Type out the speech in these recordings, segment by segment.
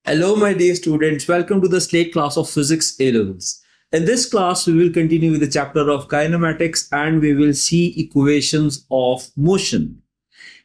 Hello, my dear students. Welcome to the Slate class of Physics A levels. In this class, we will continue with the chapter of kinematics and we will see equations of motion.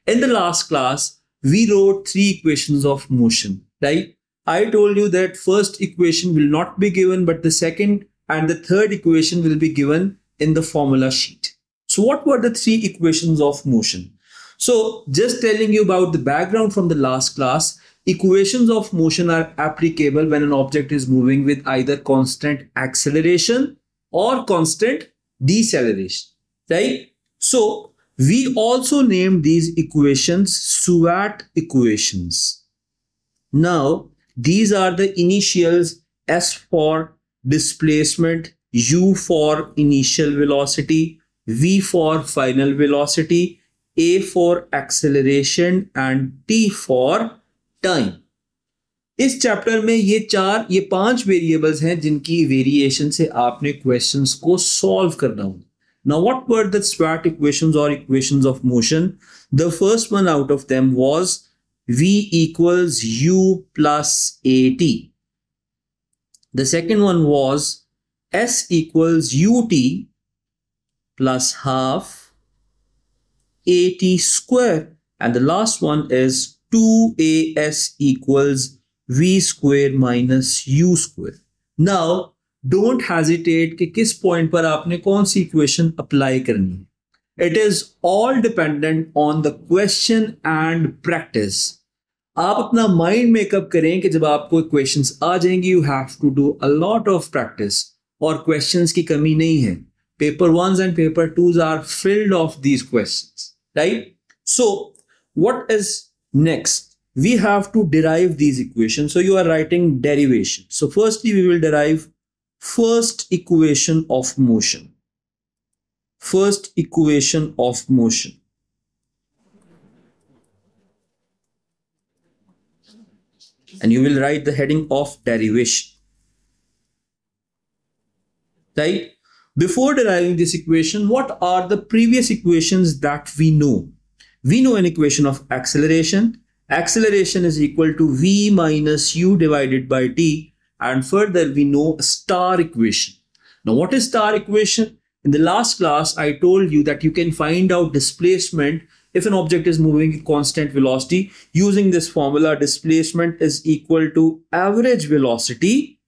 In the last class, we wrote three equations of motion, right? I told you that first equation will not be given, but the second and the third equation will be given in the formula sheet. So, what were the three equations of motion? So, just telling you about the background from the last class, equations of motion are applicable when an object is moving with either constant acceleration or constant deceleration, right? So, we also named these equations Surratt equations. Now, these are the initials: S for displacement, U for initial velocity, V for final velocity, A for acceleration and T for time. इस chapter में ये पांच variables हैं जिनकी variation से आपने questions को solve करना होगा. Now, what were the Surratt equations or equations of motion? The first one out of them was V equals U plus AT. The second one was S equals UT plus half AT square. And the last one is 2as equals v square minus u square. Now, don't hesitate कि किस point पर आपने कौन सी equation apply करनी है. It is all dependent on the question and practice. आप अपना mind makeup करें कि जब आपको क्वेश्चंस आ जाएंगी, you have to do a lot of practice. और क्वेश्चंस की कमी नहीं है. Paper 1s and paper 2s are filled of these questions, right? So, what is next? We have to derive these equations. So you are writing derivation. So firstly, we will derive first equation of motion. First equation of motion. And you will write the heading of derivation. Right? Before deriving this equation, what are the previous equations that we know? We know an equation of acceleration. Acceleration is equal to v minus u divided by t. And further, we know a star equation. Now, what is star equation? In the last class, I told you that you can find out displacement if an object is moving at constant velocity. Using this formula, displacement is equal to average velocity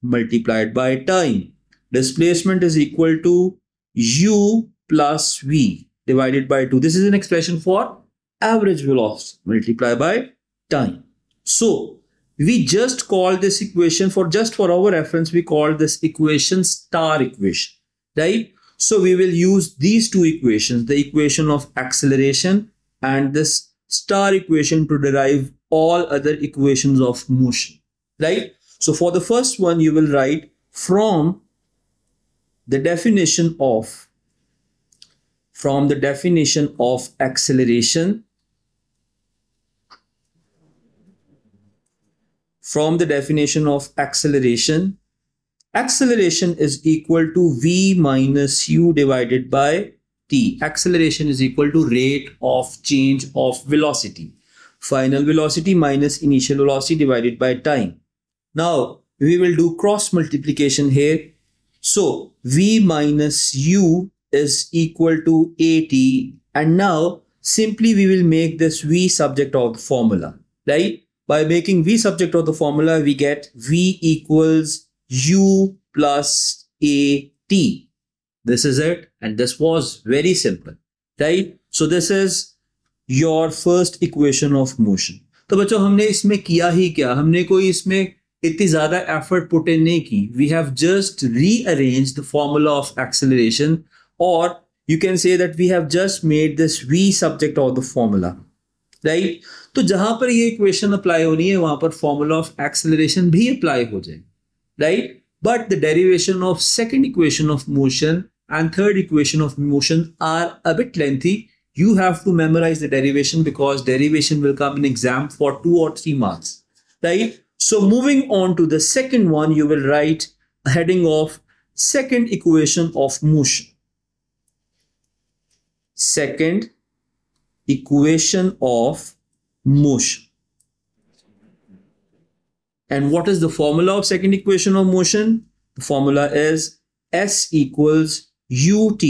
multiplied by time. Displacement is equal to u plus v divided by 2. This is an expression for average velocity multiplied by time. So, we just call this equation for our reference, we call this equation star equation, right? So, we will use these two equations, the equation of acceleration and this star equation, to derive all other equations of motion, right? So, for the first one, you will write from the definition of acceleration. From the definition of acceleration, acceleration is equal to v minus u divided by t. Acceleration is equal to rate of change of velocity. Final velocity minus initial velocity divided by time. Now, we will do cross multiplication here. So, v minus u is equal to at, and now simply we will make this v subject of the formula, right? By making v subject of the formula, we get v equals u plus at. This is it, and this was very simple, right? So this is your first equation of motion. तो बच्चों, हमने इसमें किया ही क्या? हमने कोई इसमें इतनी ज्यादा एफर्ट पुट इन नहीं की. We have just rearranged the formula of acceleration, or you can say that we have just made this v subject of the formula, right? तो जहां पर ये इक्वेशन अप्लाई होनी है, वहां पर फॉर्मूला ऑफ एक्सेलरेशन भी अप्लाई हो जाए, right? But the derivation of second equation of motion and third equation of motion are a bit lengthy. You have to memorize the derivation because derivation will come in exam for 2 or 3 marks, right? So moving on to the second one, you will write a heading of second equation of motion. Second equation of motion. And what is the formula of second equation of motion? The formula is S equals ut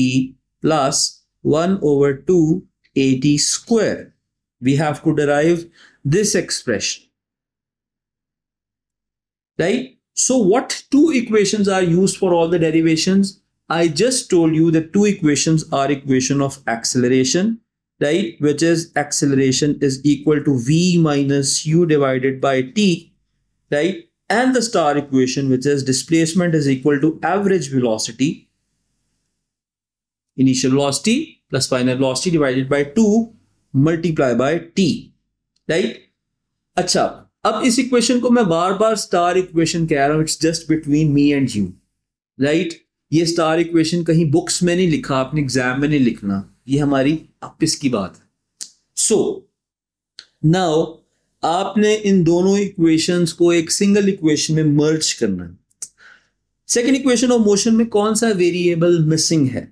plus 1 over 2 at square. We have to derive this expression, right? So what two equations are used for all the derivations? I just told you that two equations are equation of acceleration, right? Which is acceleration is equal to v minus u divided by t, right? And the star equation, which is displacement is equal to average velocity, initial velocity plus final velocity divided by 2 multiplied by t, right? अच्छा, अब इस equation को मैं बार बार star equation कह रहा हूं, it's just between me and you, right? ये star equation कहीं बुक्स में नहीं लिखा, अपने एग्जाम में नहीं लिखना, ये हमारी आपस की बात है। सो नाउ आपने इन दोनों इक्वेशंस को एक सिंगल इक्वेशन में मर्ज करना है। सेकेंड इक्वेशन ऑफ मोशन में कौन सा वेरिएबल मिसिंग है?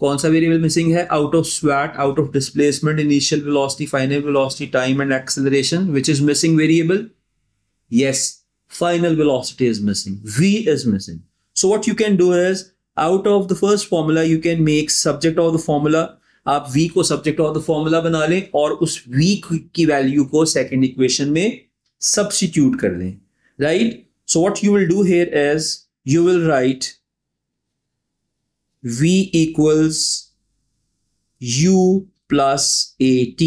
कौन सा वेरिएबल मिसिंग है? Out of SUVAT, out of displacement, initial velocity, final velocity, time and acceleration, which is missing variable? Yes, final velocity is missing, v is missing. So what you can do is, out of the first formula you can make subject of the formula, आप v को subject of the formula बना लें और उस v की value को second equation में substitute कर दें, right? So what you will do here is you will write v equals u plus at,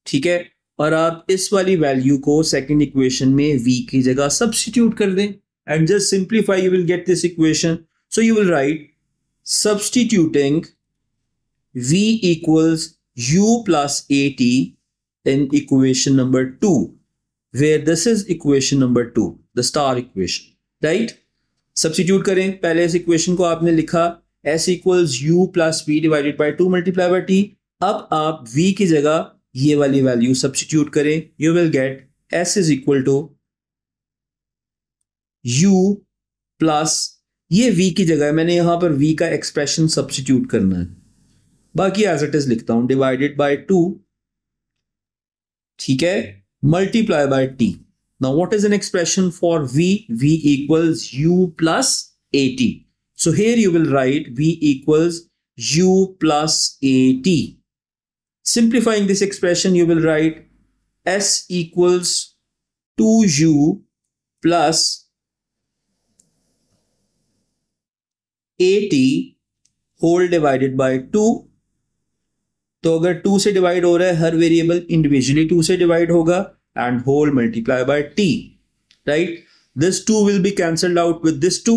ठीक है? और आप इस वाली वैल्यू को सेकेंड इक्वेशन में v की जगह सब्स्टिट्यूट कर दें and just simplify, you will get this equation. So you will write substituting v equals u plus at in equation number 2, where this is equation number 2, the star equation, right? Substitute करें, पहले इस equation को आपने लिखा s equals u plus v divided by 2 multiplied by t. अब आप v की जगह ये वाली वैल्यू सब्स्टिट्यूट करें, you will get s is equal to u plus, ये v की जगह मैंने यहां पर v का एक्सप्रेशन सब्स्टिट्यूट करना है, बाकी एज इट इज लिखता हूं, डिवाइडेड बाय 2, ठीक है, multiply by t. Now what is an expression for v? v equals u plus at. So here you will write v equals u plus at. Simplifying this expression, you will write s equals 2u plus at whole divided by 2. तो अगर 2 से divide हो रहा है, हर variable individually 2 से divide होगा, and whole multiply by t, right? This 2 will be cancelled out with this 2,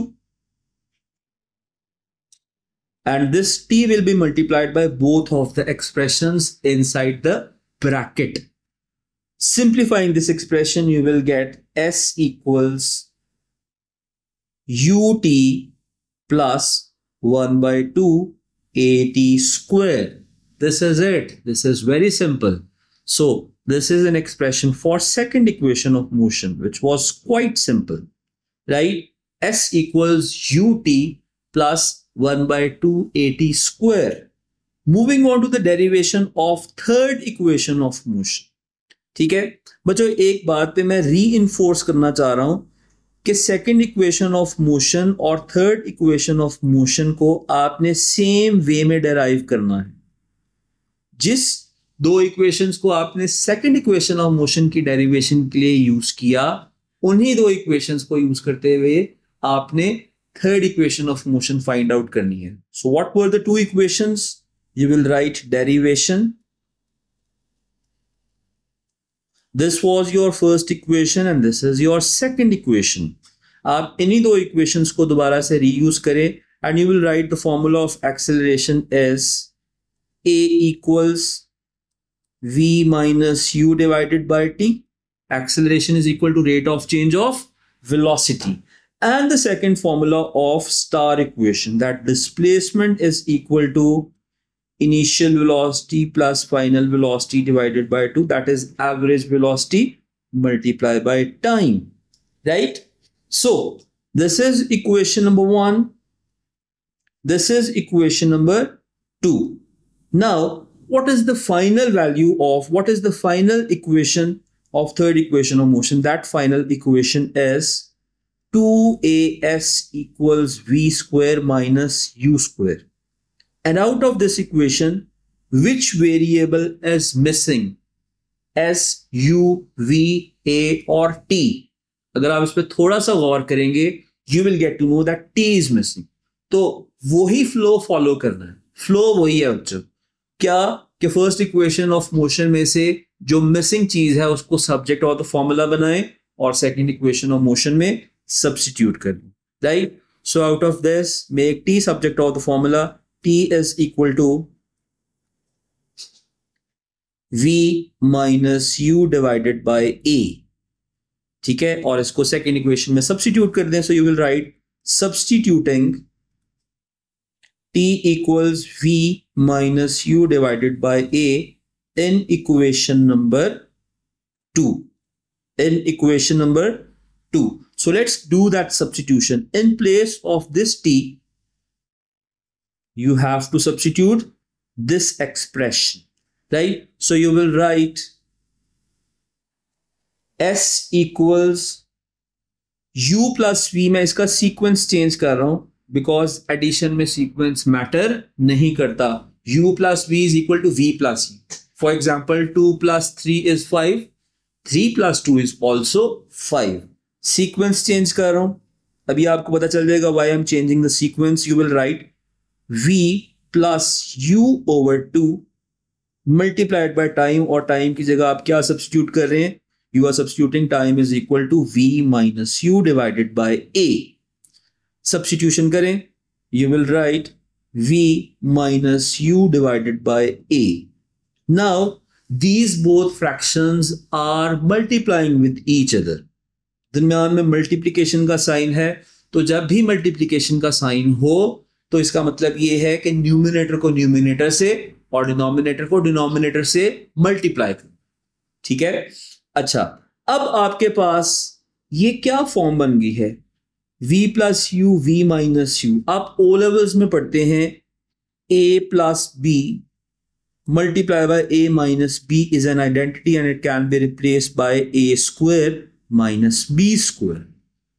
and this t will be multiplied by both of the expressions inside the bracket. Simplifying this expression, you will get s equals ut plus 1 by 2 at square. This is it. This is very simple. So this is an expression for second equation of motion, which was quite simple, right? S equals ut plus 1 by 2 at square. Moving on to the derivation of third equation of motion. ठीक है बच्चों, एक बात पे मैं reinforce करना चाह रहा हूं कि सेकंड इक्वेशन ऑफ मोशन और थर्ड इक्वेशन ऑफ मोशन को आपने सेम वे में डेराइव करना है। जिस दो इक्वेशंस को आपने सेकंड इक्वेशन ऑफ मोशन की डेरिवेशन के लिए यूज किया, उन्हीं दो इक्वेशंस को यूज करते हुए आपने third equation of motion find out करनी है। So what were the two equations? You will write derivation, this was your first equation and this is your second equation. आप इन्हीं दो इक्वेशंस को दोबारा से रीयूज करें and you will write the formula of acceleration as a equals v minus u divided by t. Acceleration is equal to rate of change of velocity. And the second formula of star equation, that displacement is equal to initial velocity plus final velocity divided by 2, that is average velocity multiplied by time, right? So this is equation number 1. This is equation number 2. Now, what is the final value of, what is the final equation of third equation of motion, that final equation is 2as equals v square minus u square. And out of this equation, which variable is missing? S, U, V, A और T. अगर आप इस पर थोड़ा सा गौर करेंगे, you will get to know that T is missing. तो वही फ्लो फॉलो करना है. फ्लो वही है बच्चों. क्या कि फर्स्ट इक्वेशन ऑफ मोशन में से जो मिसिंग चीज है उसको सब्जेक्ट ऑफ द फॉर्मूला बनाएं और सेकंड इक्वेशन ऑफ मोशन में सब्स्टिट्यूट करें. Right? So out of this make T subject of the formula. T is equal to V minus U divided by A. ठीक है, और इसको सेकेंड इक्वेशन में substitute कर दें. So you will right substituting T equals V minus U divided by A in equation number 2. In equation number 2. So let's do that substitution. In place of this T, you have to substitute this expression, right? So you will write S equals U plus V. मैं इसका sequence change कर रहा हूं because addition में sequence matter नहीं करता. U plus V is equal to V plus E. For example, 2 plus 3 is 5. 3 plus 2 is also 5. Sequence change कर रहा हूं. अभी आपको पता चल जाएगा why I'm changing the sequence. You will write V plus U over 2 multiplied by time, और time की जगह आप क्या सब्स्टिट्यूट कर रहे हैं? You are substituting time is equal to V minus U divided by A. Substitution करें. You will write V minus U divided by A. Now these both fractions are multiplying with each other. दरम्यान में multiplication का sign है, तो जब भी multiplication का sign हो तो इसका मतलब ये है कि न्यूमिनेटर को न्यूमिनेटर से और डिनोमिनेटर को डिनोमिनेटर से मल्टीप्लाई करो. ठीक है. अच्छा, अब आपके पास ये क्या फॉर्म बन गई है? V plus you, V minus you. आप ओ लेवल्स में पढ़ते हैं A plus B multiplied by A minus B is an identity and it can be replaced by A square minus B square.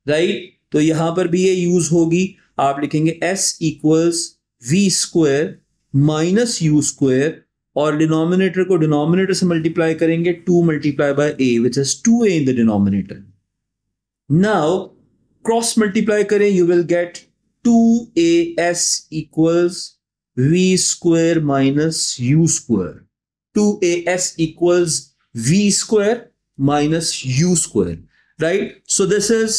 Right? तो यहां पर भी ये use होगी. आप लिखेंगे S equals V square minus U square और denominator को डिनोमिनेटर से मल्टीप्लाई करेंगे. 2 multiplied by A which is 2A in the denominator. Now cross multiply करें. You will get 2AS equals V square minus U square. 2AS equals V square minus U square. Right? So this is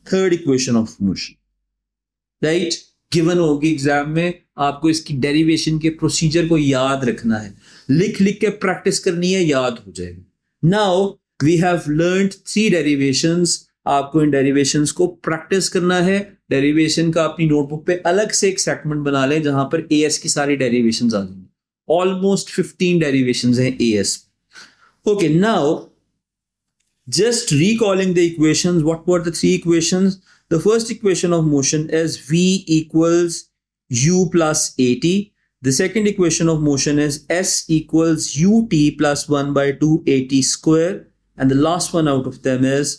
third equation of motion. Right? Given होगी exam में. आपको इसकी derivation के procedure को याद रखना है, लिख लिख के प्रैक्टिस करनी है, याद हो जाएगा. Now we have learned 3 derivations. आपको इन डेरिवेशंस को प्रैक्टिस करना है. डेरिवेशन का अपनी नोटबुक पे अलग से एक सेगमेंट बना लें जहां पर एएस की सारी डेरिवेशंस आ जाएंगी. ऑलमोस्ट 15 डेरिवेशंस हैं as. Okay, now just recalling the equations. What were the 3 equations? The first equation of motion is V equals U plus AT. The second equation of motion is S equals UT plus 1 by 2 AT square. And the last one out of them is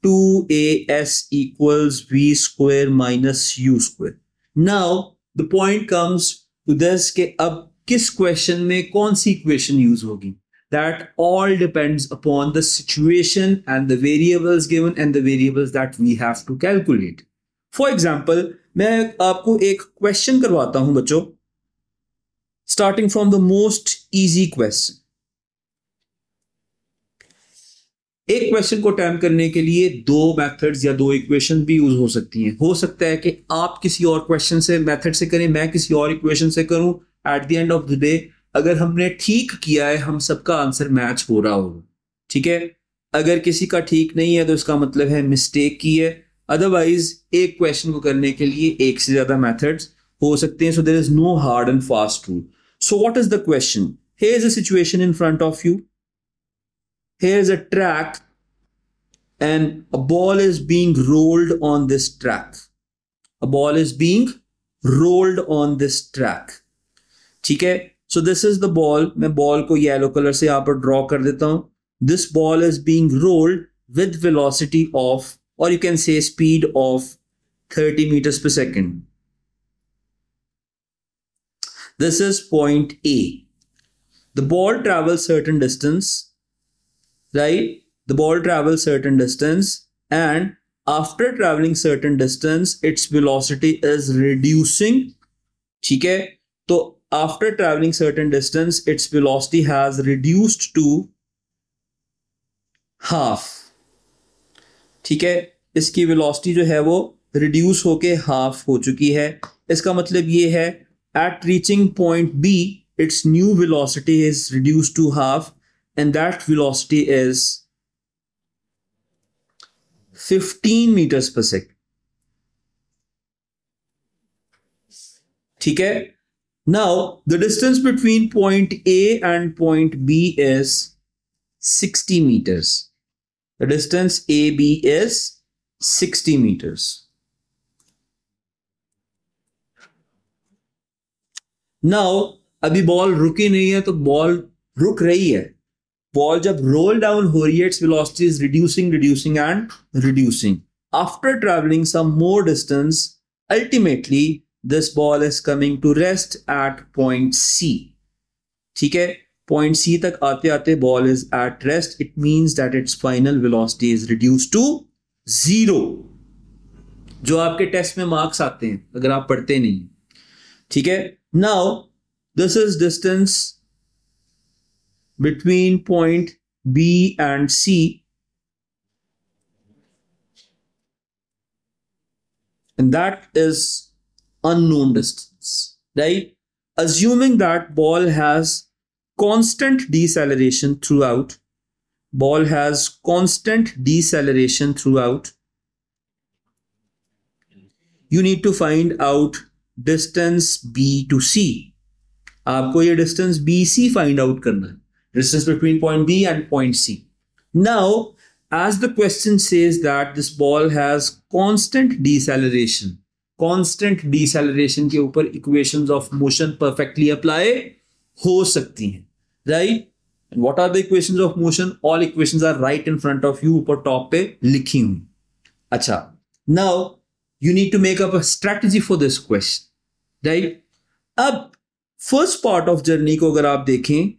2AS equals V square minus U square. Now the point comes to this कि अब किस question में कौन सी equation use होगी? That all depends upon the situation and the variables given and the variables that we have to calculate. For example, मैं आपको एक question करवाता हूं बच्चों, starting from the most easy question. एक क्वेश्चन को अटेम्प्ट करने के लिए 2 मेथड्स या 2 इक्वेशन भी यूज हो सकती हैं. हो सकता है कि आप किसी और क्वेश्चन से मेथड से करें, मैं किसी और इक्वेशन से करूं. At the end of the day अगर हमने ठीक किया है, हम सबका आंसर मैच हो रहा होगा. ठीक है. अगर किसी का ठीक नहीं है तो इसका मतलब है मिस्टेक की है. अदरवाइज एक क्वेश्चन को करने के लिए एक से ज्यादा मेथड्स हो सकते हैं. So there is no hard and fast rule. So what is the question? Here is a situation in front of you. Here is a track and a ball is being rolled on this track. A ball is being rolled on this track. ठीक है. So this is the ball. मैं ball को yellow colour से यहां पर draw कर देता हूं. this ball is being rolled with velocity of, or you can say speed of 30 meters per second. This is point A. The ball travels certain distance, right? The ball travels certain distance, and after traveling certain distance, its velocity is reducing. ठीक है? तो after traveling certain distance, its velocity has reduced to half. ठीक है? इसकी velocity जो है वो reduce होके half हो चुकी है. इसका मतलब ये है at reaching point B, its new velocity is reduced to half, and that velocity is 15 meters per second. ठीक है? Now, the distance between point A and point B is 60 meters. The distance AB is 60 meters. Now, अभी ball रुकी नहीं है तो ball रुक रही है. बॉल जब रोल डाउन हो रही है, its velocity is reducing and reducing. After traveling some more distance, ultimately this ball is coming to rest at point C. ठीक है? Point C तक आते आते ball is at rest. It means that its final velocity is reduced to 0. जो आपके test में marks आते हैं अगर आप पढ़ते नहीं. ठीक है? Now, this is distance between point B and C. And that is unknown distance, right? Assuming that ball has constant deceleration throughout, ball has constant deceleration throughout, you need to find out distance B to C. आपको ये distance BC find out करना है. Distance between point B and point C. Now, as the question says that this ball has constant deceleration, constant deceleration के ऊपर equations of motion perfectly apply हो सकती हैं, right? And what are the equations of motion? All equations are right in front of you, ऊपर top पे लिखी हुई. अच्छा, now you need to make up a strategy for this question, right? अब first part of journey को अगर आप देखें,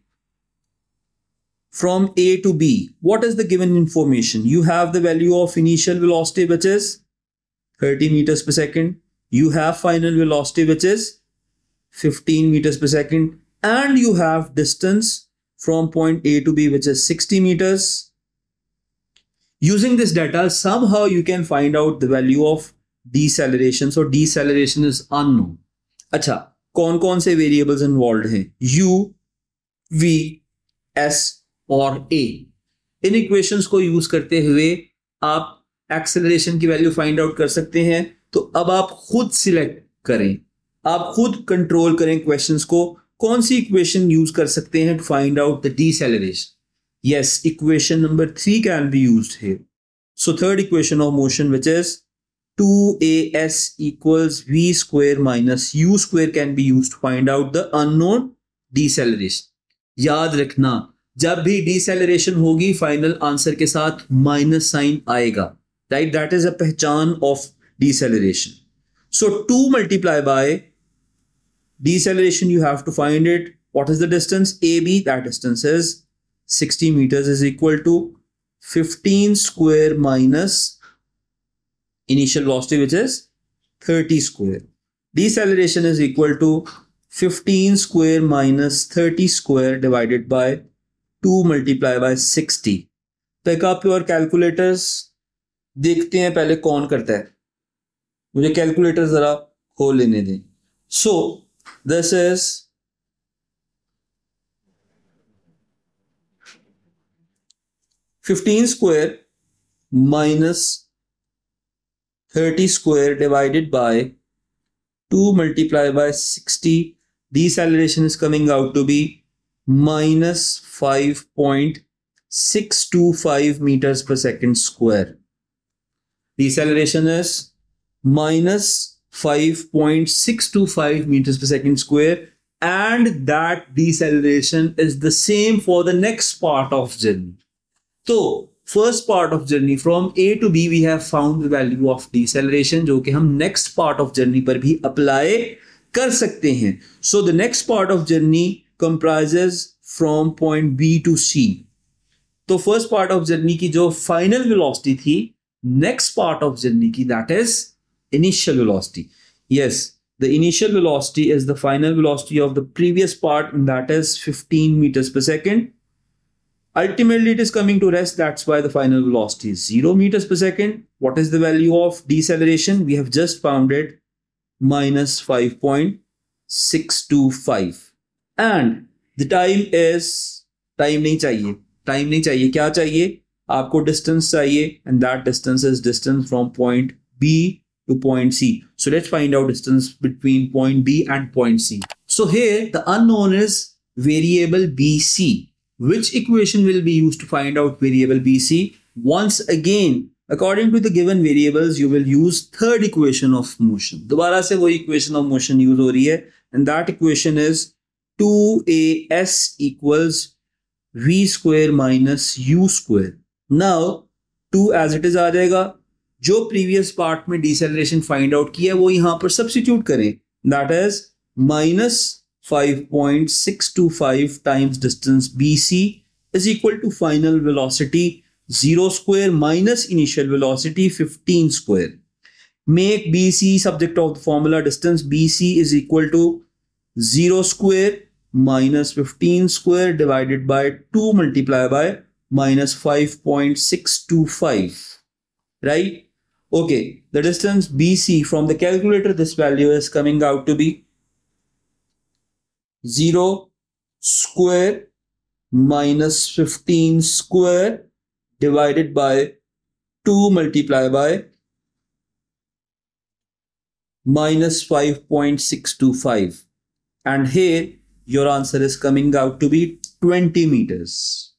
from A to B, what is the given information? You have the value of initial velocity, which is 30 meters per second. You have final velocity, which is 15 meters per second. And you have distance from point A to B, which is 60 meters. Using this data, somehow you can find out the value of deceleration. So deceleration is unknown. अच्छा, कौन कौन से variables involved हैं? U, V, S और A. In equations को use करते हुए आप एक्सेलरेशन की वैल्यू फाइंड आउट कर सकते हैं. तो अब आप खुद सिलेक्ट करें, आप खुद कंट्रोल करें क्वेश्चंस को. कौन सी इक्वेशन यूज कर सकते हैं to find out the deceleration? Yes, equation number 3 can be used here. So third equation of motion which is 2as equals v square minus u square can be used to find out the unknown deceleration. याद रखना, जब भी deceleration होगी final answer के साथ minus sign आएगा, right? That is a पहचान of deceleration. So 2 multiply by deceleration, you have to find it. What is the distance? AB, that distance is 60 meters, is equal to 15 square minus initial velocity, which is 30 square. Deceleration is equal to 15 square minus 30 square divided by 2 multiply by 60. Pick up your calculators. देखते हैं पहले कौन करता है. मुझे calculator जरा खोल लेने दें. So this is 15 square minus 30 square divided by 2 multiply by 60. Deceleration is coming out to be minus 5.625 meters per second square. Deceleration is minus 5.625 meters per second square, and that deceleration is the same for the next part of journey. तो first part of journey from A to B we have found the value of deceleration, जो कि हम next part of journey पर भी apply कर सकते हैं. So the next part of journey comprises from point B to C. तो first part of journey की जो फाइनल वेलोसिटी थी, नेक्स्ट पार्ट ऑफ जर्नी की, that is initial velocity. Yes, the initial velocity is the final velocity of the previous part, and that is 15 meters per second. Ultimately, it is coming to rest. That's why the final velocity is 0 meters per second. What is the value of deceleration? We have just found it, minus 5.625. And the time is, time नहीं चाहिए, time नहीं चाहिए, क्या चाहिए आपको? distance चाहिए, and that distance is distance from point B to point C. So let's find out distance between point B and point C. So here the unknown is variable BC. Which equation will be used to find out variable BC? Once again, according to the given variables, you will use third equation of motion. दोबारा से वही equation of motion use हो रही है, and that equation is 2AS equals V square minus U square. Now 2 as it is आ जाएगा. जो previous part में deceleration find out किया है वो यहां पर सब्स्टिट्यूट करें, that is minus 5.625 times distance BC is equal to final velocity 0 square minus initial velocity 15 square. Make BC subject of the formula. Distance BC is equal to 0 square minus 15 square divided by 2 multiplied by minus 5.625. Right? Okay, the distance BC from the calculator, this value is coming out to be 0 square minus 15 square divided by 2 multiplied by minus 5.625. And here your answer is coming out to be 20 meters.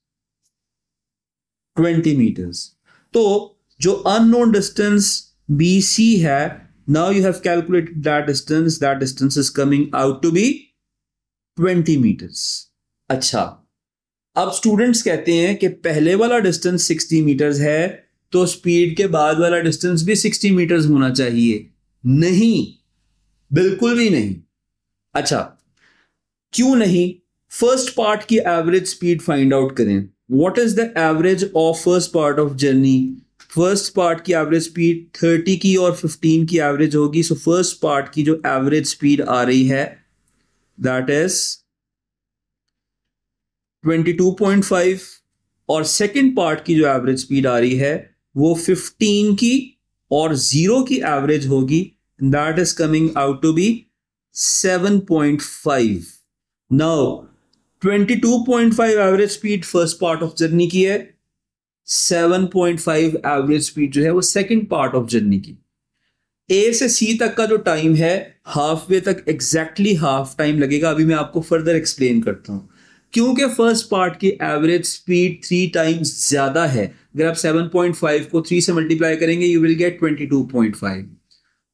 20 meters. तो जो unknown distance BC है, now you have calculated that distance is coming out to be 20 meters. अच्छा, अब students कहते हैं कि पहले वाला डिस्टेंस 60 मीटर्स है, तो स्पीड के बाद वाला डिस्टेंस भी 60 मीटर्स होना चाहिए. नहीं, बिल्कुल भी नहीं. अच्छा, क्यों नहीं? फर्स्ट पार्ट की एवरेज स्पीड फाइंड आउट करें. What is the average of first part of journey? First part की एवरेज स्पीड 30 की और 15 की एवरेज होगी. सो फर्स्ट पार्ट की जो एवरेज स्पीड आ रही है, दैट इज 22.5, और सेकंड पार्ट की जो एवरेज स्पीड आ रही है वो 15 की और 0 की एवरेज होगी, that is coming out to be 7.5. Now 22.5 average speed first part of journey की है, 7.5 एवरेज स्पीड जो है वो सेकंड पार्ट ऑफ जर्नी की. ए से सी तक का जो टाइम है, हाफ वे तक एग्जैक्टली हाफ टाइम लगेगा. अभी मैं आपको फर्दर एक्सप्लेन करता हूं. क्योंकि फर्स्ट पार्ट की एवरेज स्पीड 3 टाइम्स ज्यादा है. अगर आप 7.5 को 3 से मल्टीप्लाई करेंगे, you will get 22.5,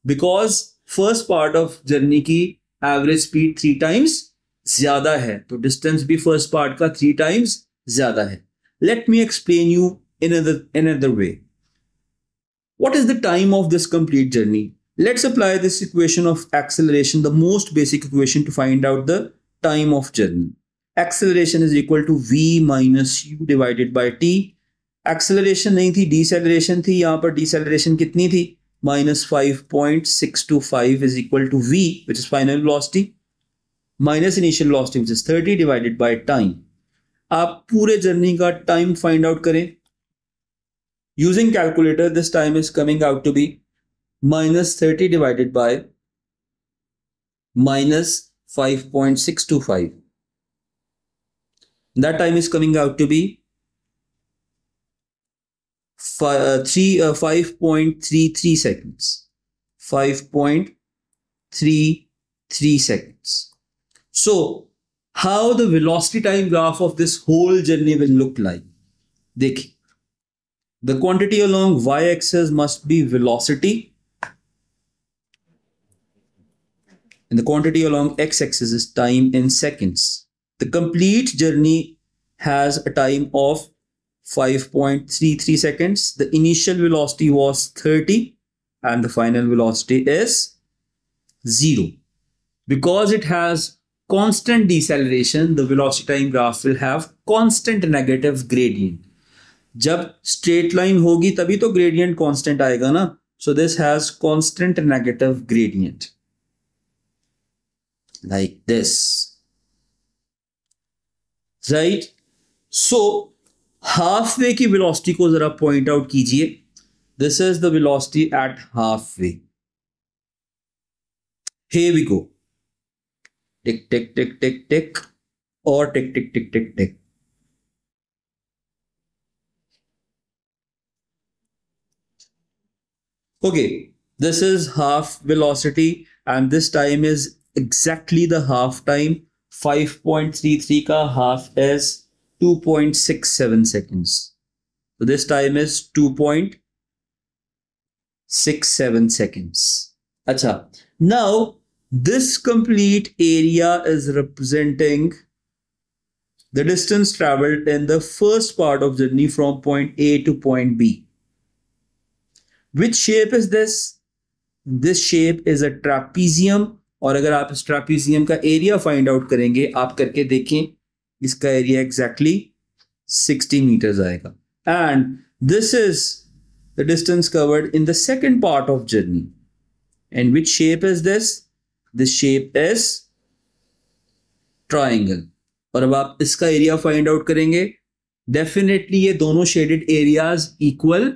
because first part of journey की एवरेज स्पीड 3 टाइम्स ज्यादा है, तो डिस्टेंस भी फर्स्ट पार्ट का 3 टाइम्स ज्यादा है. Let me explain you in another way. What is the time of this complete journey? Let's apply this equation of acceleration, the most basic equation, to find out the time of journey. Acceleration is equal to V minus U divided by T. Acceleration नहीं थी, deceleration थी. यहाँ पर deceleration कितनी थी? Minus 5.625 is equal to V, which is final velocity, minus initial velocity, which is 30, divided by time. आप पूरे जर्नी का टाइम फाइंड आउट करें using calculator. This time is coming out to be minus 30 divided by minus 5.625. That time is coming out to be 5.33 seconds. 5.33 seconds. So how the velocity time graph of this whole journey will look like? देखिए, the quantity along y-axis must be velocity, and the quantity along x-axis is time in seconds. The complete journey has a time of 5.33 seconds. The initial velocity was 30 and the final velocity is 0. Because it has constant deceleration, the velocity time graph will have constant negative gradient. जब straight line होगी तभी तो gradient constant आएगा ना. So this has constant negative gradient. Like this. Right? So halfway की velocity को जरा point out कीजिए. This is the velocity at halfway. Here we go. Tick, tick, tick, tick, tick. Or tick, tick, tick, tick, tick. Okay, this is half velocity and this time is exactly the half time. 5.33 ka half is 2.67 seconds. So this time is 2.67 seconds. Acha. Now, this complete area is representing the distance traveled in the first part of journey from point A to point B. Which shape is this? This shape is a trapezium. और अगर आप इस trapezium का area find out करेंगे, आप करके देखें, इसका area exactly 60 meters आएगा. And this is the distance covered in the second part of journey. And which shape is this? This shape is triangle. और अब आप इसका area find out करेंगे, definitely ये दोनों shaded areas equal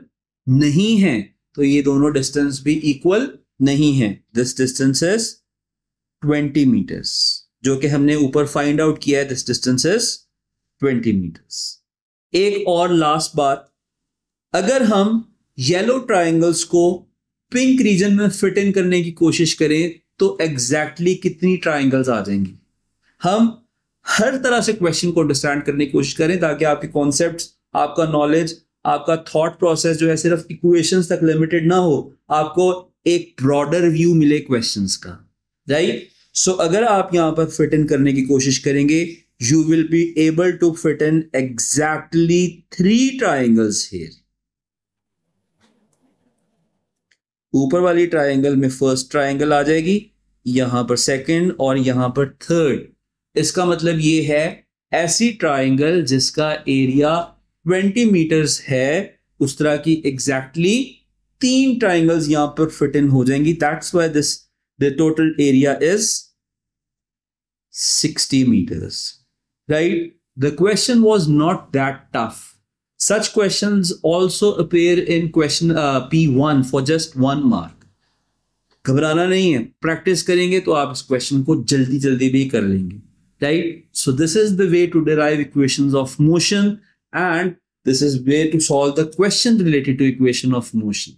नहीं हैं. तो ये दोनों distance भी equal नहीं है. This distance is 20 meters. जो कि हमने ऊपर find out किया है, this distance is 20 meters. एक और last बात, अगर हम yellow triangles को pink region में fit in करने की कोशिश करें तो exactly कितनी triangles आ जाएंगी. हम हर तरह से क्वेश्चन को अंडरस्टैंड करने की कोशिश करें ताकि आपके कॉन्सेप्ट्स, आपका नॉलेज, आपका थॉट प्रोसेस जो है सिर्फ इक्वेशंस तक लिमिटेड ना हो, आपको एक ब्रॉडर व्यू मिले क्वेश्चंस का. राइट? सो अगर आप यहां पर फिट इन करने की कोशिश करेंगे, you will be able to fit in exactly 3 triangles here. ऊपर वाली ट्राइंगल में फर्स्ट ट्राइंगल आ जाएगी, यहां पर सेकंड और यहां पर थर्ड. इसका मतलब ये है ऐसी ट्राइंगल जिसका एरिया 20 मीटर्स है, उस तरह की एग्जैक्टली 3 ट्राइंगल्स यहां पर फिट इन हो जाएंगी. That's why this the total area is 60 meters. Right? The question was not that tough. Such questions also appear in question P1 for just 1 mark. घबराना नहीं है, प्रैक्टिस करेंगे तो आप इस क्वेश्चन को जल्दी जल्दी भी कर लेंगे. Right? So this is the way to derive equations of motion, and this is way to solve the question related to equation of motion.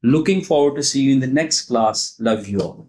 Looking forward to see you in the next class. Love you all.